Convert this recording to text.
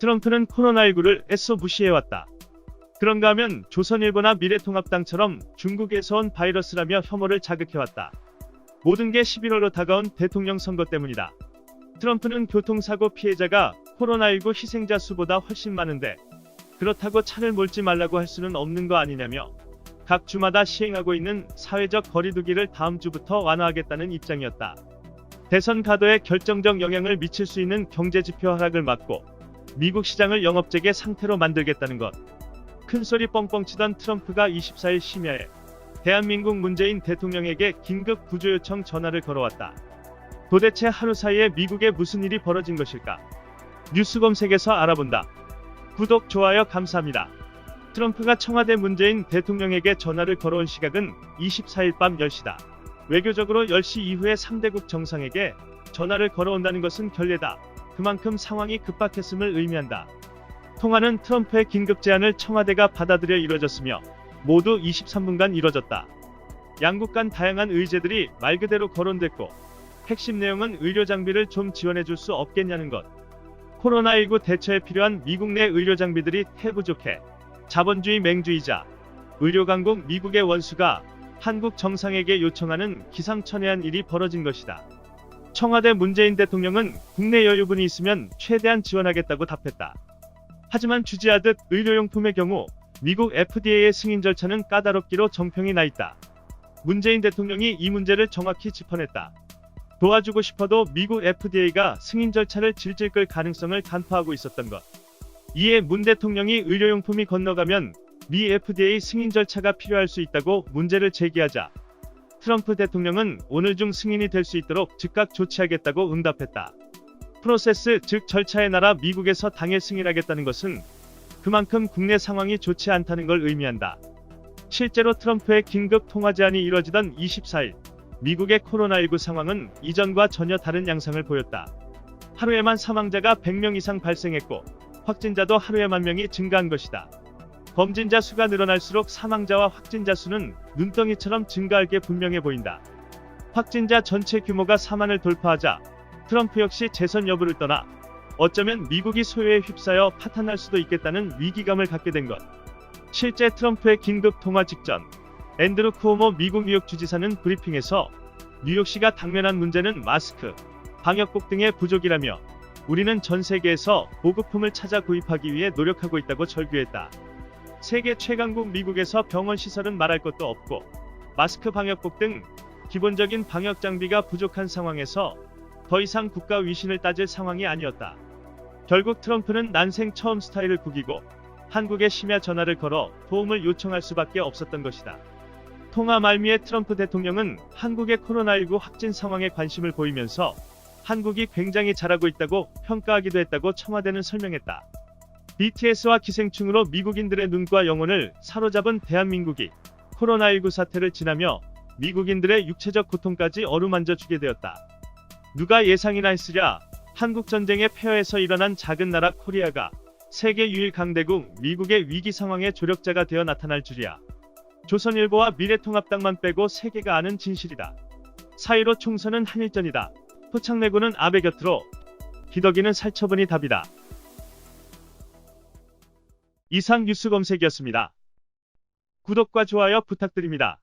트럼프는 코로나19를 애써 무시해왔다. 그런가 하면 조선일보나 미래통합당처럼 중국에서 온 바이러스라며 혐오를 자극해왔다. 모든 게 11월로 다가온 대통령 선거 때문이다. 트럼프는 교통사고 피해자가 코로나19 희생자 수보다 훨씬 많은데 그렇다고 차를 몰지 말라고 할 수는 없는 거 아니냐며 각 주마다 시행하고 있는 사회적 거리두기를 다음 주부터 완화하겠다는 입장이었다. 대선 가도에 결정적 영향을 미칠 수 있는 경제지표 하락을 막고 미국 시장을 영업재개 상태로 만들겠다는 것. 큰소리 뻥뻥 치던 트럼프가 24일 심야에 대한민국 문재인 대통령에게 긴급 구조 요청 전화를 걸어왔다. 도대체 하루 사이에 미국에 무슨 일이 벌어진 것일까? 뉴스 검색에서 알아본다. 구독, 좋아요 감사합니다. 트럼프가 청와대 문재인 대통령에게 전화를 걸어온 시각은 24일 밤 10시다. 외교적으로 10시 이후에 3대국 정상에게 전화를 걸어온다는 것은 결례다. 그만큼 상황이 급박했음을 의미한다. 통화는 트럼프의 긴급 제안을 청와대가 받아들여 이뤄졌으며 모두 23분간 이뤄졌다. 양국 간 다양한 의제들이 말 그대로 거론됐고 핵심 내용은 의료 장비를 좀 지원해 줄 수 없겠냐는 것. 코로나19 대처에 필요한 미국 내 의료 장비들이 태부족해 자본주의 맹주의자 의료 강국 미국의 원수가 한국 정상에게 요청하는 기상천외한 일이 벌어진 것이다. 청와대 문재인 대통령은 국내 여유분이 있으면 최대한 지원하겠다고 답했다. 하지만 주지하듯 의료용품의 경우 미국 FDA의 승인 절차는 까다롭기로 정평이 나 있다. 문재인 대통령이 이 문제를 정확히 짚어냈다. 도와주고 싶어도 미국 FDA가 승인 절차를 질질 끌 가능성을 간파하고 있었던 것. 이에 문 대통령이 의료용품이 건너가면 미 FDA 승인 절차가 필요할 수 있다고 문제를 제기하자 트럼프 대통령은 오늘 중 승인이 될 수 있도록 즉각 조치하겠다고 응답했다. 프로세스 즉 절차의 나라 미국에서 당일 승인하겠다는 것은 그만큼 국내 상황이 좋지 않다는 걸 의미한다. 실제로 트럼프의 긴급 통화 제안이 이뤄지던 24일 미국의 코로나19 상황은 이전과 전혀 다른 양상을 보였다. 하루에만 사망자가 100명 이상 발생했고 확진자도 하루에 10,000명이 증가한 것이다. 검진자 수가 늘어날수록 사망자와 확진자 수는 눈덩이처럼 증가할 게 분명해 보인다. 확진자 전체 규모가 4만을 돌파하자 트럼프 역시 재선 여부를 떠나 어쩌면 미국이 소요에 휩싸여 파탄날 수도 있겠다는 위기감을 갖게 된 것. 실제 트럼프의 긴급 통화 직전 앤드루 쿠오모 미국 뉴욕 주지사는 브리핑에서 뉴욕시가 당면한 문제는 마스크, 방역복 등의 부족이라며 우리는 전 세계에서 보급품을 찾아 구입하기 위해 노력하고 있다고 절규했다. 세계 최강국 미국에서 병원 시설은 말할 것도 없고 마스크, 방역복 등 기본적인 방역 장비가 부족한 상황에서 더 이상 국가 위신을 따질 상황이 아니었다. 결국 트럼프는 난생 처음 스타일을 구기고 한국에 심야 전화를 걸어 도움을 요청할 수밖에 없었던 것이다. 통화 말미에 트럼프 대통령은 한국의 코로나19 확진 상황에 관심을 보이면서 한국이 굉장히 잘하고 있다고 평가하기도 했다고 청와대는 설명했다. BTS와 기생충으로 미국인들의 눈과 영혼을 사로잡은 대한민국이 코로나19 사태를 지나며 미국인들의 육체적 고통까지 어루만져 주게 되었다. 누가 예상이나 했으랴. 한국 전쟁의 폐허에서 일어난 작은 나라 코리아가 세계 유일 강대국 미국의 위기 상황의 조력자가 되어 나타날 줄이야. 조선일보와 미래통합당만 빼고 세계가 아는 진실이다. 4.15 총선은 한일전이다. 포창내고는 아베 곁으로, 기덕이는 살처분이 답이다. 이상 뉴스 검색이었습니다. 구독과 좋아요 부탁드립니다.